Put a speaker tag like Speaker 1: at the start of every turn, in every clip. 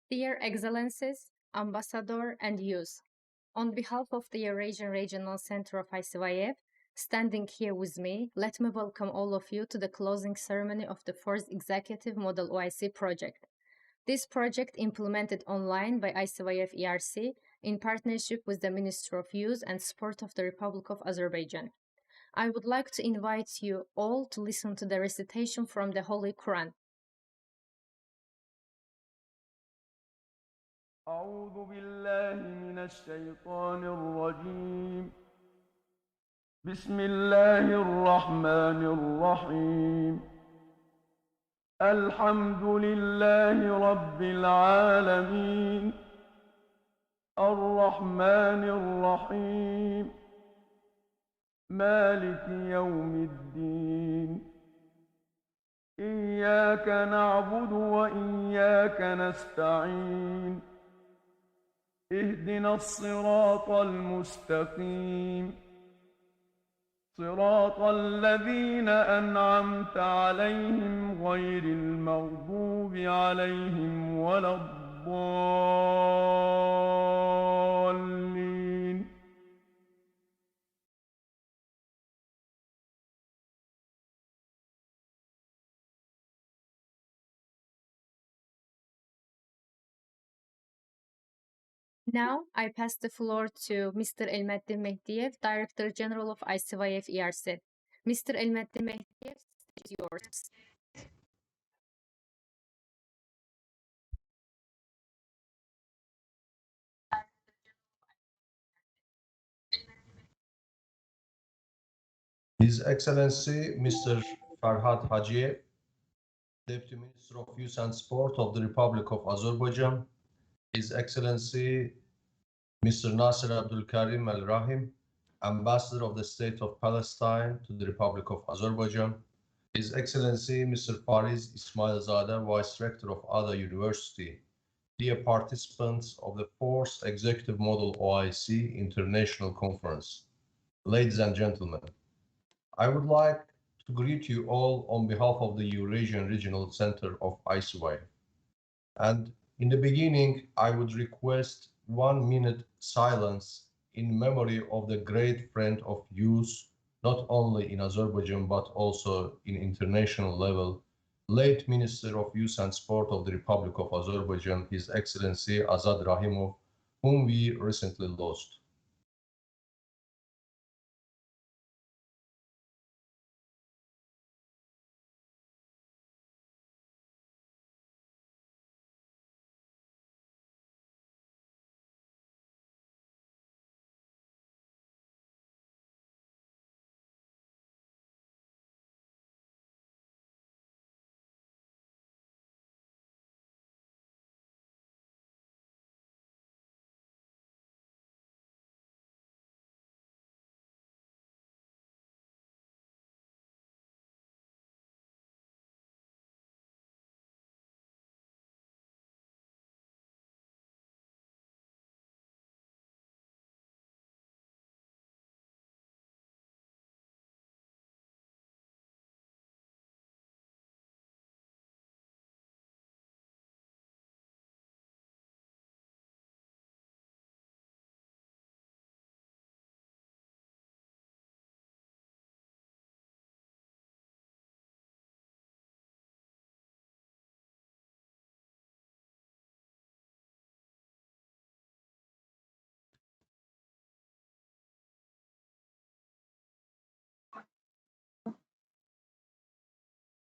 Speaker 1: Dear Excellencies, Ambassador and youth, on behalf of the Eurasian Regional Center of ICYF, standing here with me, let me welcome all of you to the closing ceremony of the fourth Executive Model OIC project. This project, implemented online by ICYF-ERC in partnership with the Ministry of Youth and Sport of the Republic of Azerbaijan. I would like to invite you all to listen to the recitation from the Holy Quran.
Speaker 2: أعوذ بالله من الشيطان الرجيم. بسم الله الرحمن الرحيم. الحمد لله رب العالمين الرحمن الرحيم مالك يوم الدين إياك نعبد وإياك نستعين اهدنا الصراط المستقيم صراط الذين أنعمت عليهم غير المغضوب عليهم ولا الضالين.
Speaker 1: Now, I pass the floor to Mr. Elmettin Mehdiev, Director General of ICYF-ERC. Mr. Elmettin Mehdiev, is yours.
Speaker 3: His Excellency Mr. Farhad Hacıyev, Deputy Minister of Youth and Sport of the Republic of Azerbaijan, His Excellency Mr. Nasser Abdulkarim Al Rahim, Ambassador of the State of Palestine to the Republic of Azerbaijan, His Excellency Mr. Fariz Ismailzadeh, Vice Rector of Ada University, dear participants of the 4th Executive Model OIC International Conference, ladies and gentlemen, I would like to greet you all on behalf of the Eurasian Regional Center of ICYF. And in the beginning, I would request 1 minute silence in memory of the great friend of youth, not only in Azerbaijan, but also in international level, late Minister of Youth and Sport of the Republic of Azerbaijan, His Excellency Azad Rahimov, whom we recently lost.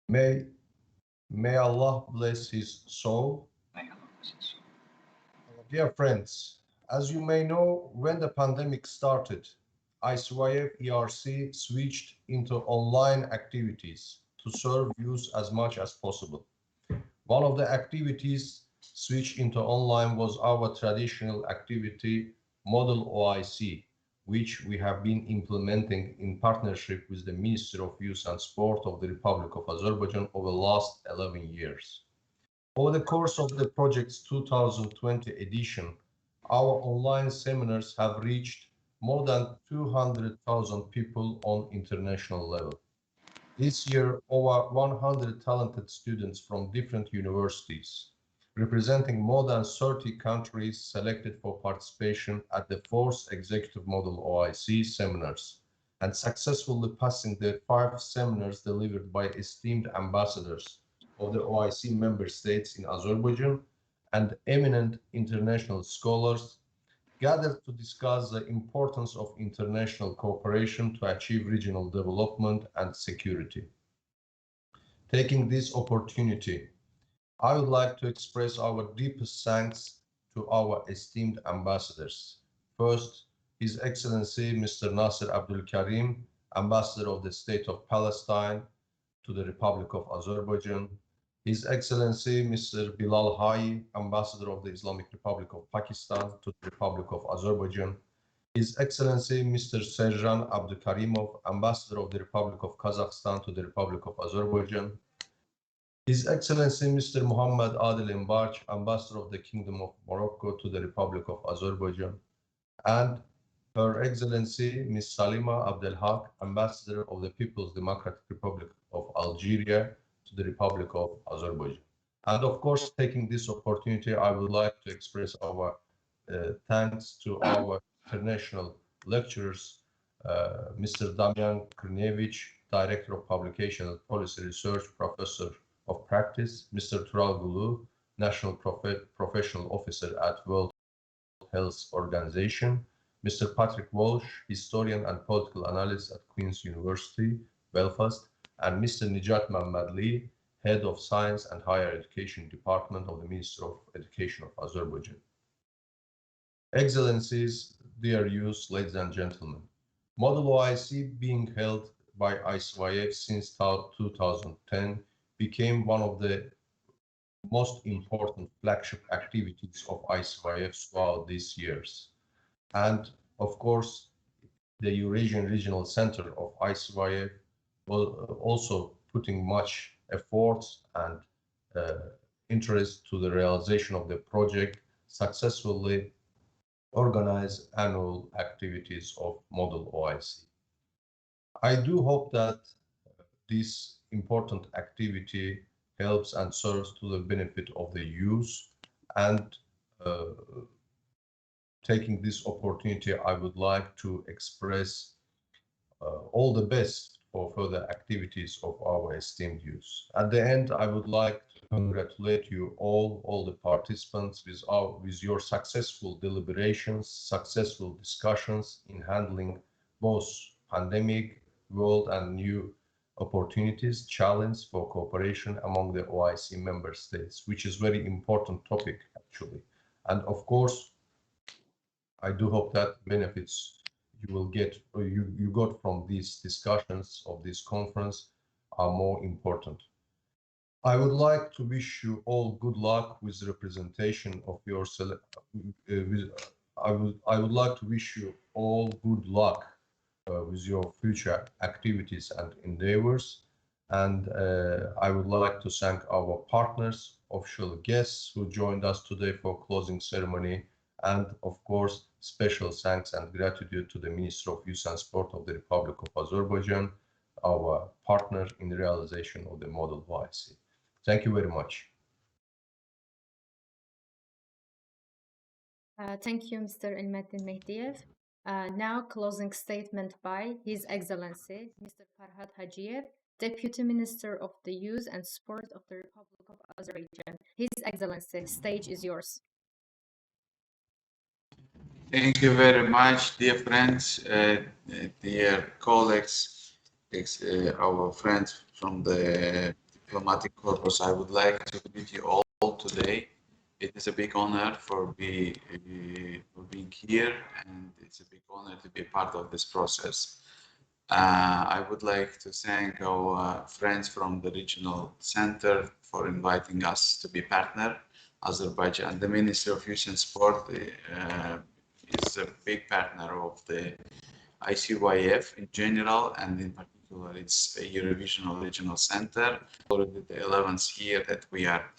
Speaker 3: May Allah bless his soul. Dear friends, as you may know, when the pandemic started, ICYF-ERC switched into online activities to serve youth as much as possible. One of the activities switched into online was our traditional activity, Model OIC, which we have been implementing in partnership with the Ministry of Youth and Sport of the Republic of Azerbaijan over the last 11 years. Over the course of the project's 2020 edition, our online seminars have reached more than 200,000 people on international level. This year, over 100 talented students from different universities, representing more than 30 countries selected for participation at the 4th Executive Model OIC seminars, and successfully passing the 5 seminars delivered by esteemed ambassadors of the OIC member states in Azerbaijan and eminent international scholars gathered to discuss the importance of international cooperation to achieve regional development and security. Taking this opportunity, I would like to express our deepest thanks to our esteemed ambassadors. First, His Excellency Mr. Nasser Abdul Karim, Ambassador of the State of Palestine to the Republic of Azerbaijan. His Excellency Mr. Bilal Hai, Ambassador of the Islamic Republic of Pakistan to the Republic of Azerbaijan. His Excellency Mr. Serjan Abdukarimov, Ambassador of the Republic of Kazakhstan to the Republic of Azerbaijan. His Excellency Mr. Muhammad Adil Embarch, Ambassador of the Kingdom of Morocco to the Republic of Azerbaijan, and Her Excellency Ms. Salima Abdelhak, Ambassador of the People's Democratic Republic of Algeria to the Republic of Azerbaijan. And of course, taking this opportunity, I would like to express our thanks to our international lecturers, Mr. Damian Krnevich, Director of Publication and Policy Research, Professor of Practice, Mr. Tural Gulu, National Professional Officer at World Health Organization, Mr. Patrick Walsh, Historian and Political Analyst at Queen's University, Belfast, and Mr. Nijat Mammadli, Head of Science and Higher Education Department of the Ministry of Education of Azerbaijan. Excellencies, dear youth, ladies and gentlemen, Model OIC, being held by ICYF since 2010, became one of the most important flagship activities of ICYF throughout these years. And of course, the Eurasian Regional Center of ICYF was also putting much effort and interest to the realization of the project, successfully organize annual activities of Model OIC. I do hope that this important activity helps and serves to the benefit of the youth, and taking this opportunity, I would like to express all the best for further activities of our esteemed youth. At the end, I would like to congratulate you all the participants with your successful deliberations, successful discussions in handling both pandemic, world and new opportunities, challenge for cooperation among the OIC member states, which is very important topic actually. And of course, I do hope that benefits you will get, or you got from these discussions of this conference are more important. I would like to wish you all good luck with the representation of your I would like to wish you all good luck with your future activities and endeavors. And I would like to thank our partners, official guests who joined us today for closing ceremony, and of course, special thanks and gratitude to the Minister of Youth and Sport of the Republic of Azerbaijan, our partner in the realization of the Model OIC. Thank you very much.
Speaker 1: Thank you, Mr. Ilmettin Mehdiev. Now, closing statement by His Excellency, Mr. Farhad Hajiev, Deputy Minister of the Youth and Sport of the Republic of Azerbaijan. His Excellency, stage is yours.
Speaker 4: Thank you very much, dear friends, dear colleagues, our friends from the diplomatic corpus. I would like to greet you all today. It is a big honor for being here, and it's a big honor to be a part of this process. I would like to thank our friends from the regional center for inviting us to be partner. Azerbaijan, the Ministry of Youth and Sport is a big partner of the ICYF in general, and in particular, it's a Eurovision Regional Center. Already the 11th year that we are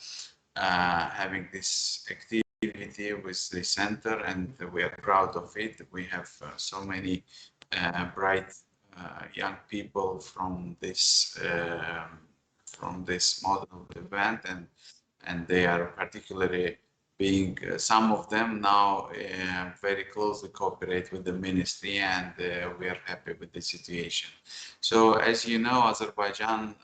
Speaker 4: having this activity with the center, and we are proud of it. We have so many bright young people from this model event, and they are particularly being some of them now very closely cooperate with the ministry, and we are happy with the situation. So as you know, Azerbaijan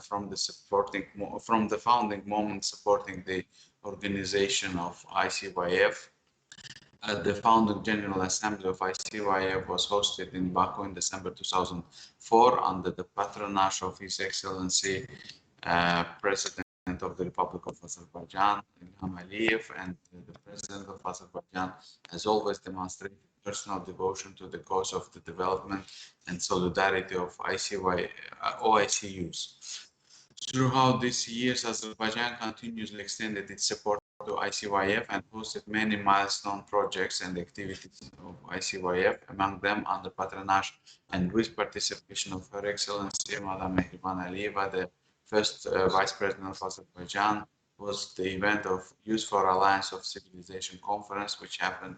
Speaker 4: from the founding moment supporting the organization of ICYF. The founding General Assembly of ICYF was hosted in Baku in December 2004 under the patronage of His Excellency President of the Republic of Azerbaijan, Ilham Aliyev, and the President of Azerbaijan has always demonstrated personal devotion to the cause of the development and solidarity of OIC youth. Throughout these years, Azerbaijan continuously extended its support to ICYF and hosted many milestone projects and activities of ICYF, among them under patronage and with participation of Her Excellency Madam Mehriban Aliyeva, the first Vice President of Azerbaijan, was the event of Youth for Alliance of Civilization Conference, which happened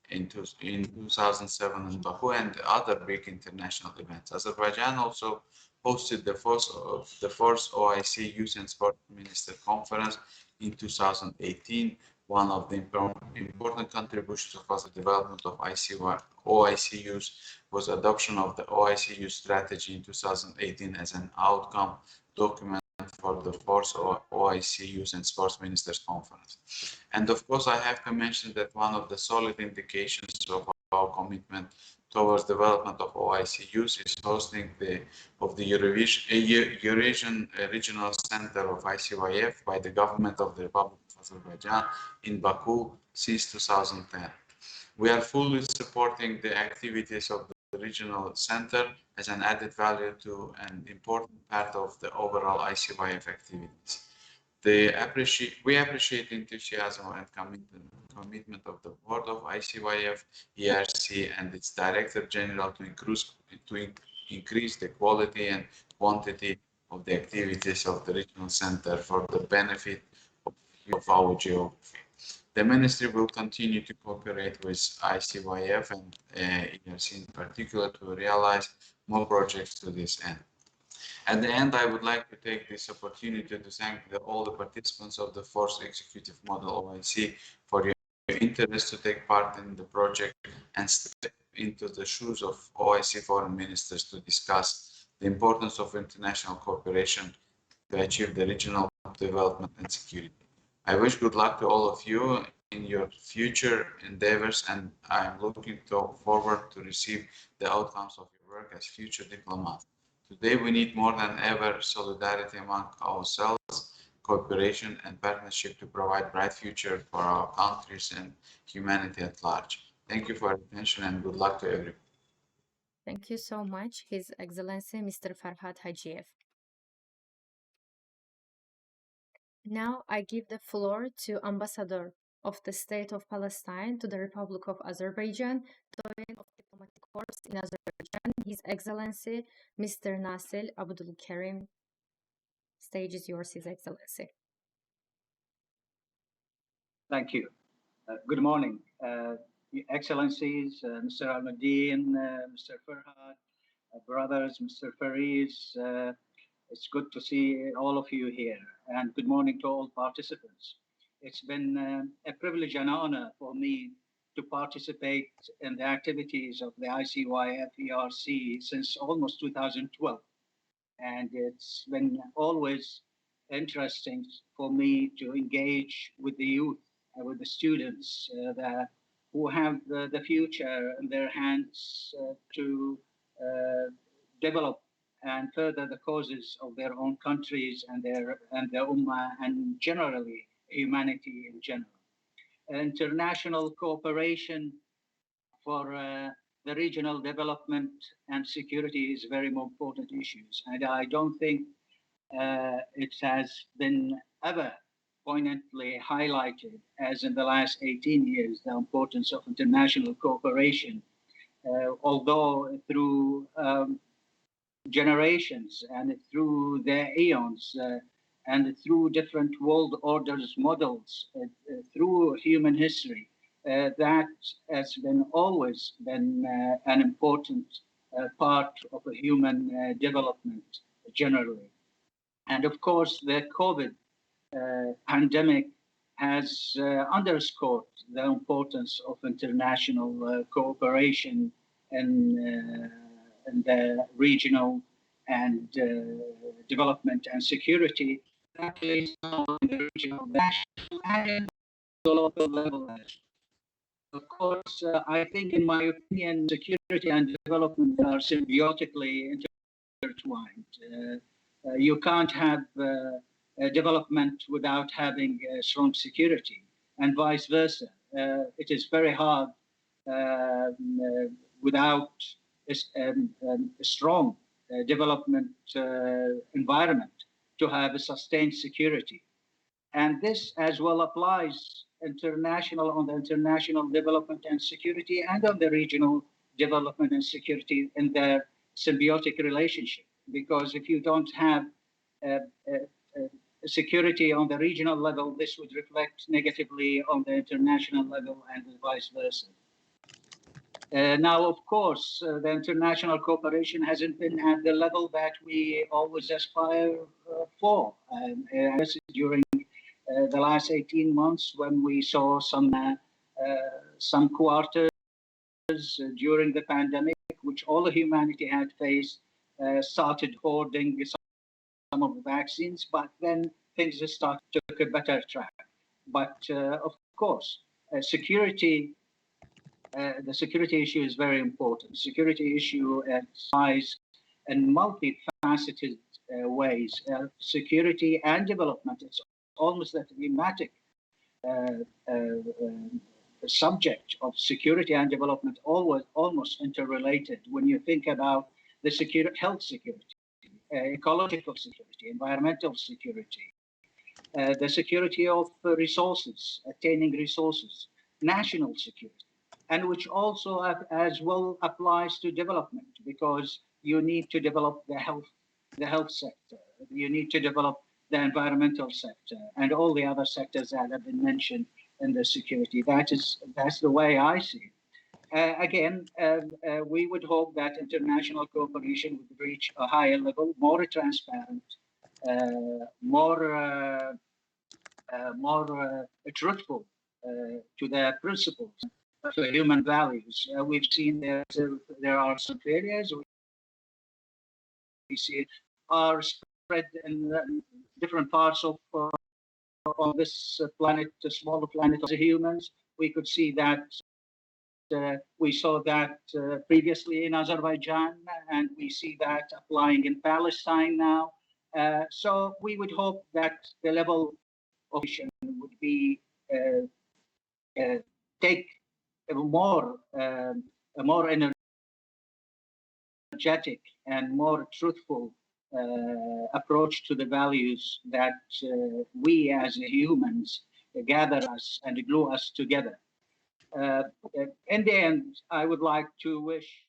Speaker 4: in 2007 in Baku, and other big international events. Azerbaijan also hosted the fourth OIC Youth and Sport Minister Conference in 2018. One of the important contributions of the development of OIC Youth was adoption of the OIC Youth strategy in 2018 as an outcome document for the fourth OIC Youth and Sports Ministers Conference. And of course, I have to mention that one of the solid indications of our commitment towards development of OIC youth is hosting the Eurasian Regional Center of ICYF by the government of the Republic of Azerbaijan in Baku since 2010. We are fully supporting the activities of the regional center as an added value to an important part of the overall ICYF activities. We appreciate the enthusiasm and commitment of the board of ICYF-ERC and its Director General to increase the quality and quantity of the activities of the regional center for the benefit of our geography. The ministry will continue to cooperate with ICYF and ERC in particular to realize more projects to this end. At the end, I would like to take this opportunity to thank all the participants of the fourth Executive Model OIC for your interest to take part in the project and step into the shoes of OIC foreign ministers to discuss the importance of international cooperation to achieve the regional development and security. I wish good luck to all of you in your future endeavors, and I am looking forward to receive the outcomes of your work as future diplomats. Today, we need more than ever solidarity among ourselves, cooperation and partnership to provide bright future for our countries and humanity at large. Thank you for your attention and good luck to everyone.
Speaker 1: Thank you so much, His Excellency Mr. Farhad Hajiev. Now I give the floor to Ambassador of the State of Palestine to the Republic of Azerbaijan, Doyen of Diplomatic Corps in Azerbaijan, His Excellency Mr. Nasil Abdul Karim. Stage is yours, His Excellency.
Speaker 5: Thank you. Good morning, Excellencies, Mr. Al-Madin, Mr. Farhad, brothers, Mr. Fariz. It's good to see all of you here, and good morning to all participants. It's been a privilege and honor for me to participate in the activities of the ICYF-ERC since almost 2012. And it's been always interesting for me to engage with the youth, with the students who have the future in their hands to develop and further the causes of their own countries and the Ummah and generally humanity in general. International cooperation for the regional development and security is very important issues, and I don't think it has been ever poignantly highlighted as in the last 18 years the importance of international cooperation, although through generations and through the eons and through different world orders models through human history, that has been always been an important part of a human development generally. And of course, the COVID pandemic has underscored the importance of international cooperation in the regional and development and security, that is not in the regional, national, and in the local level. Of course, I think, in my opinion, security and development are symbiotically intertwined. You can't have development without having strong security, and vice versa. It is very hard without a strong development environment to have a sustained security. And this as well applies on the international development and security, and on the regional development and security in their symbiotic relationship. Because if you don't have security on the regional level, this would reflect negatively on the international level, and vice versa. Now, of course, the international cooperation hasn't been at the level that we always aspire for. During the last 18 months, when we saw some quarters during the pandemic, which all of humanity had faced, started hoarding some of the vaccines, but then things took a better track. But of course, security. The security issue is very important. Security issue lies in multifaceted ways. Security and development, it's almost a thematic subject of security and development, almost interrelated. When you think about the health security, ecological security, environmental security, the security of resources, attaining resources, national security, and which also as well applies to development, because you need to develop the health sector, you need to develop the environmental sector, and all the other sectors that have been mentioned in the security. That's the way I see it. Again, we would hope that international cooperation would reach a higher level, more transparent, more truthful to their principles, to human values. We've seen there are some failures. We see are spread in different parts of this planet, the smaller planet of the humans. We could see that. We saw that previously in Azerbaijan, and we see that applying in Palestine now. So we would hope that the level of action would be take a more energetic and more truthful approach to the values that we as humans gather us and glue us together. In the end, I would like to wish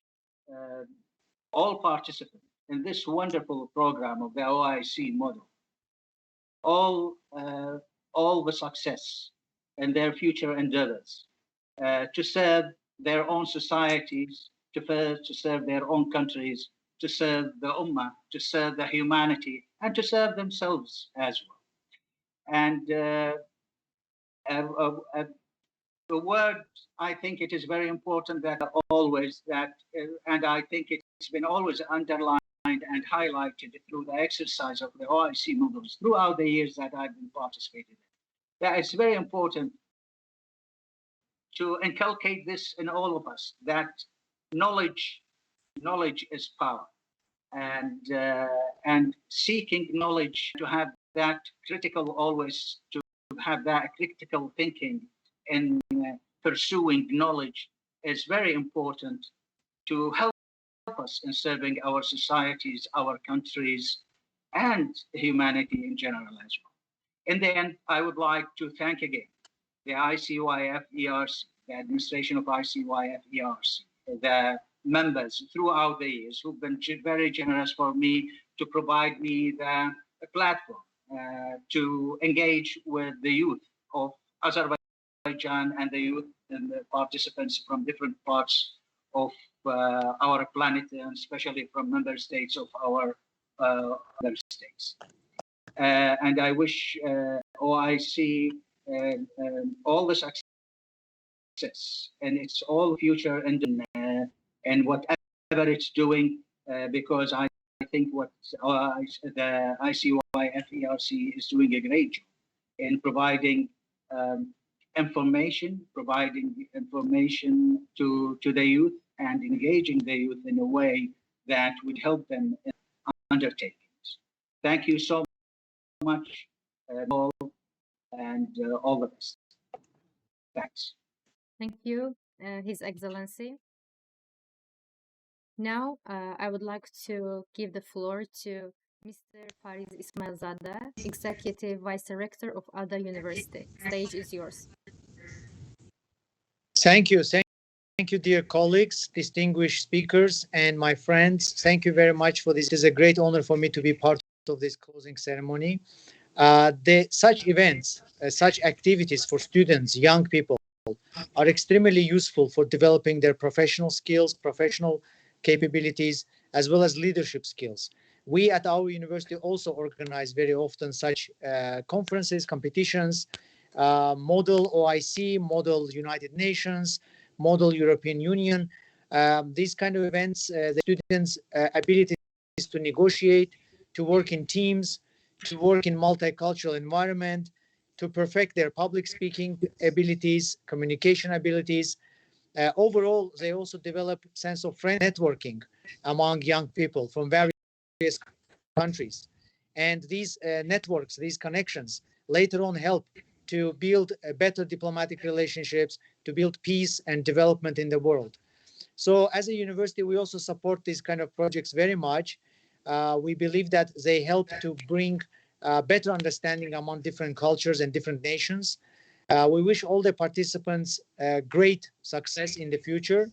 Speaker 5: all participants in this wonderful program of the OIC model all the success in their future endeavors, to serve their own societies, to serve their own countries, to serve the Ummah, to serve the humanity, and to serve themselves as well. And the word, I think it is very important that always that, and I think it's been always underlined and highlighted through the exercise of the OIC models throughout the years that I've been participating in, that it's very important to inculcate this in all of us, that knowledge is power, and seeking knowledge, to have that critical thinking in pursuing knowledge is very important to help us in serving our societies, our countries, and humanity in general as well. In the end, I would like to thank again the ICYF-ERC, the administration of ICYF-ERC, the members throughout the years who've been very generous for me to provide me the platform to engage with the youth of Azerbaijan and the youth and the participants from different parts of our planet, and especially from member states of our member states. And I wish OIC all the success and its all future and whatever it's doing because I think what the ICYF-ERC is doing a great job in providing providing information to the youth and engaging the youth in a way that would help them in undertakings. Thank you so much, all, and all the best. Thanks.
Speaker 1: Thank you, His Excellency. Now, I would like to give the floor to Mr. Fariz Ismailzadeh, Executive Vice Director of Ada University. Stage is yours.
Speaker 6: Thank you. Thank you, dear colleagues, distinguished speakers, and my friends. Thank you very much for this. It is a great honor for me to be part of this closing ceremony. Such events, such activities for students, young people, are extremely useful for developing their professional skills, professional capabilities, as well as leadership skills. We at our university also organize very often such conferences, competitions, Model OIC, Model United Nations, Model European Union. These kind of events, the students' abilities to negotiate, to work in teams, to work in multicultural environment, to perfect their public speaking abilities, communication abilities. Overall, they also develop sense of friend networking among young people from various countries. And these networks, these connections later on help to build better diplomatic relationships, to build peace and development in the world. So as a university, we also support these kind of projects very much. We believe that they help to bring better understanding among different cultures and different nations. We wish all the participants great success in the future.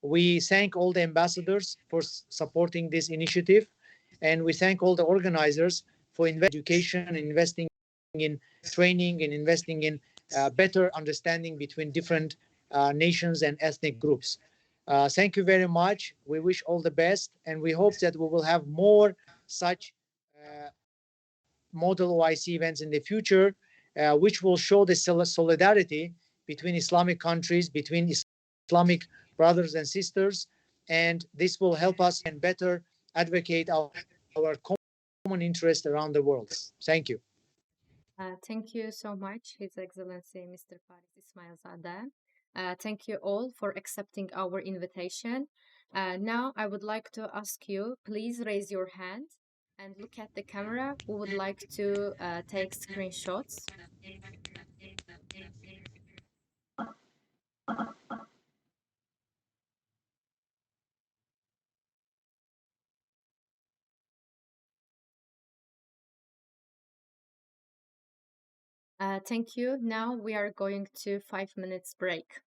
Speaker 6: We thank all the ambassadors for supporting this initiative, and we thank all the organizers for education and investing in training and investing in better understanding between different nations and ethnic groups. Thank you very much. We wish all the best, and we hope that we will have more such Model OIC events in the future, which will show the solidarity between Islamic countries, between Islamic brothers and sisters, and this will help us and better advocate our common interest around the world. Thank you.
Speaker 1: Thank you so much, His Excellency Mr. Fariz Ismailzadeh. Thank you all for accepting our invitation. Now I would like to ask you, please raise your hand and look at the camera. We would like to take screenshots. Thank you. Now we are going to 5 minutes break.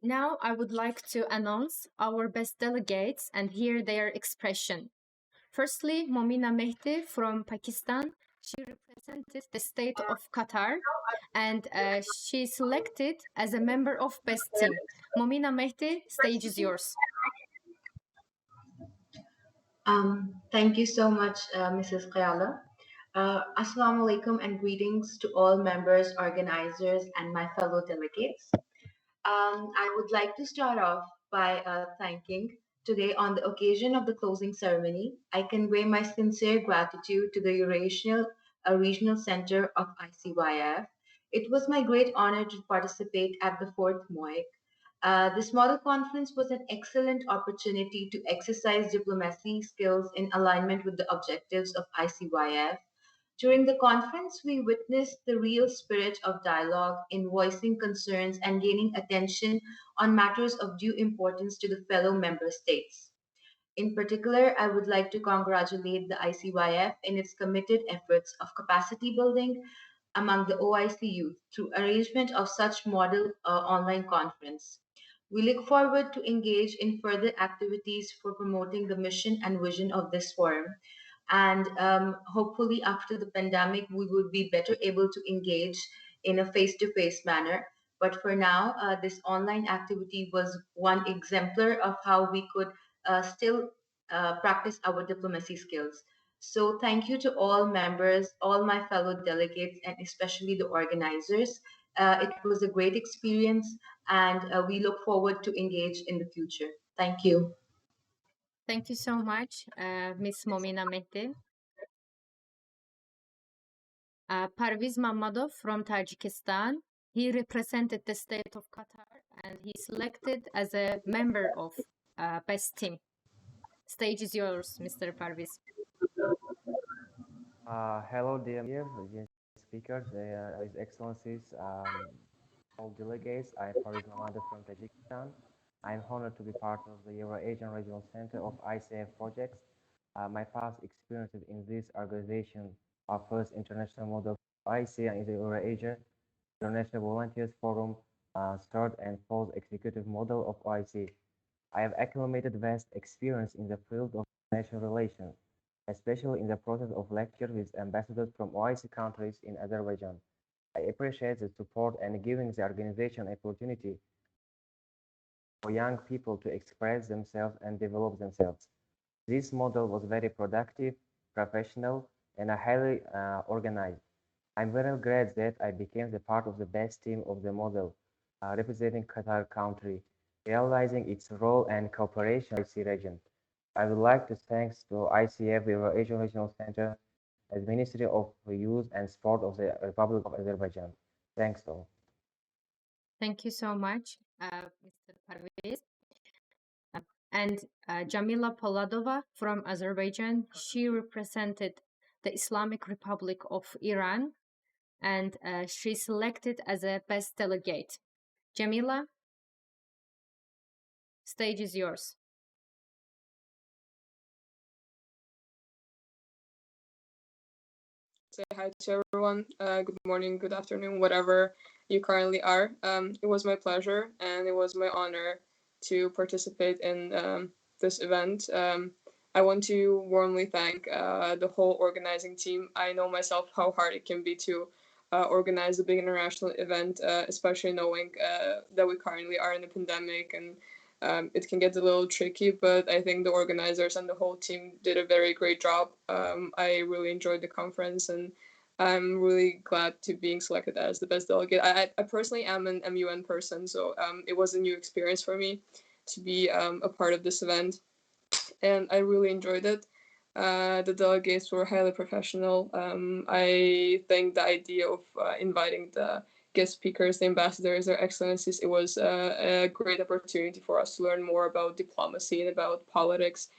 Speaker 1: Now I would like to announce our best delegates and hear their expression. Firstly, Momina Mehdi from Pakistan. She represented the state of Qatar and she selected as a member of best team. Momina Mehdi, stage is yours.
Speaker 7: Thank you so much, Mrs. Qayala. Assalamu alaikum and greetings to all members, organizers, and my fellow delegates. I would like to start off by thanking today on the occasion of the closing ceremony. I convey my sincere gratitude to the Eurasian Regional Center of ICYF. It was my great honor to participate at the fourth MOIC. This model conference was an excellent opportunity to exercise diplomacy skills in alignment with the objectives of ICYF. During the conference, we witnessed the real spirit of dialogue in voicing concerns and gaining attention on matters of due importance to the fellow member states. In particular, I would like to congratulate the ICYF in its committed efforts of capacity building among the OIC youth through arrangement of such model online conference. We look forward to engage in further activities for promoting the mission and vision of this forum. And hopefully after the pandemic, we would be better able to engage in a face-to-face manner. But for now, this online activity was one exemplar of how we could still practice our diplomacy skills. So thank you to all members, all my fellow delegates, and especially the organizers. It was a great experience, and we look forward to engage in the future. Thank you.
Speaker 1: Thank you so much, Ms. Momina Mehdi. Parviz Mamadov from Tajikistan. He represented the state of Qatar and he selected as a member of best team. Stage is yours, Mr. Parviz.
Speaker 8: Hello, dear speakers, His Excellencies, all delegates. I'm Parviz Mamadov from Tajikistan. I'm honored to be part of the Euro-Asian Regional Center of ICF projects. My past experiences in this organization are first international model IC and the Euro-Asia International Volunteers Forum, third and fourth executive model of OIC. I have accumulated vast experience in the field of international relations, especially in the process of lecture with ambassadors from OIC countries in Azerbaijan. I appreciate the support and giving the organization opportunity for young people to express themselves and develop themselves. This model was very productive, professional, and highly organized. I'm very glad that I became the part of the best team of the model, representing Qatar country, realizing its role and cooperation in the region. I would like to thank to ICF Euro-Asian Regional Center as Ministry of Youth and Sport of the Republic of Azerbaijan. Thanks all.
Speaker 1: Thank you so much, Mr. Parviz. And Jamila Poladova from Azerbaijan, she represented the Islamic Republic of Iran and she selected as a best delegate. Jamila, stage is yours.
Speaker 9: Say hi to everyone. Good morning, good afternoon, whatever you currently are. It was my pleasure and it was my honor to participate in this event. I want to warmly thank the whole organizing team. I know myself how hard it can be to organize a big international event, especially knowing that we currently are in a pandemic and it can get a little tricky, but I think the organizers and the whole team did a very great job. I really enjoyed the conference and I'm really glad to being selected as the best delegate. I personally am an MUN person, so it was a new experience for me to be a part of this event and I really enjoyed it. The delegates were highly professional. I think the idea of inviting the guest speakers, the ambassadors, their excellencies, it was a great opportunity for us to learn more about diplomacy and about politics.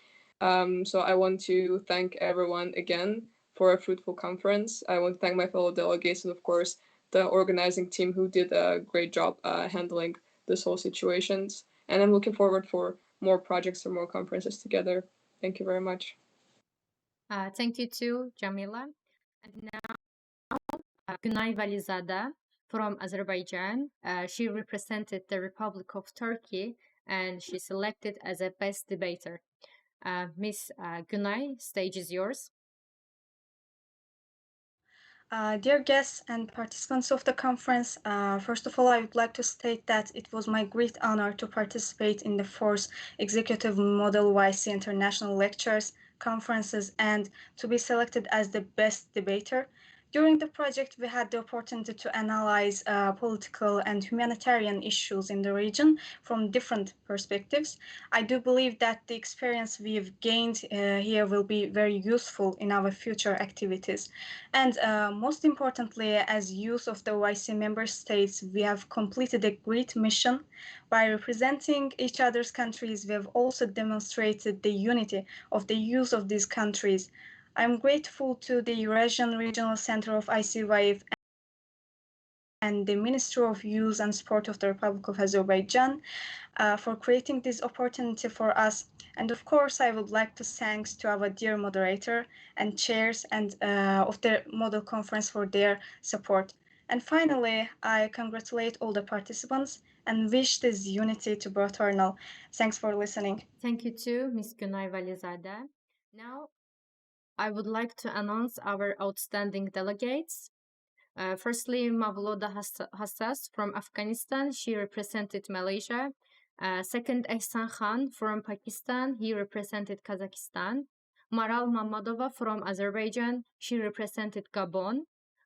Speaker 9: So I want to thank everyone again for a fruitful conference. I want to thank my fellow delegates and of course the organizing team who did a great job handling this whole situations. And I'm looking forward for more projects or more conferences together. Thank you very much.
Speaker 1: Thank you too, Jamila. And now, Günay Valizada from Azerbaijan. She represented the Republic of Turkey and she selected as a best debater. Ms. Günay, stage is yours.
Speaker 10: Dear guests and participants of the conference, first of all, I would like to state that it was my great honor to participate in the 4th Executive Model OIC International Lectures, Conferences, and to be selected as the best debater. During the project, we had the opportunity to analyze political and humanitarian issues in the region from different perspectives. I do believe that the experience we've gained here will be very useful in our future activities. And most importantly, as youth of the OIC member states, we have completed a great mission. By representing each other's countries, we have also demonstrated the unity of the youth of these countries. I'm grateful to the Eurasian Regional Center of ICYF and the Ministry of Youth and Sport of the Republic of Azerbaijan for creating this opportunity for us. And of course, I would like to thank to our dear moderator and chairs and of the model conference for their support. And finally, I congratulate all the participants and wish this unity to be eternal. Thanks for listening.
Speaker 1: Thank you too, Ms. Günay Valizadeh. Now, I would like to announce our outstanding delegates. Firstly, Mavluda Hassas from Afghanistan. She represented Malaysia. Second, Ehsan Khan from Pakistan. He represented Kazakhstan. Maral Mamadova from Azerbaijan. She represented Gabon.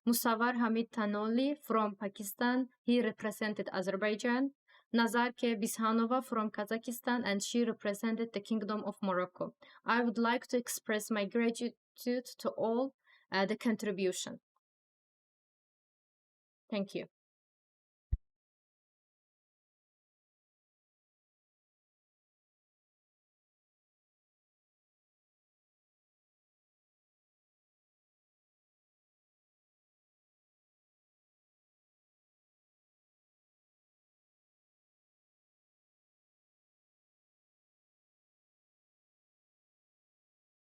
Speaker 1: Musawar Hamid Tanoli from Pakistan. He represented Azerbaijan. Nazarke Bishanova from Kazakhstan, and she represented the Kingdom of Morocco. I would like to express my gratitude to all the contribution. Thank you.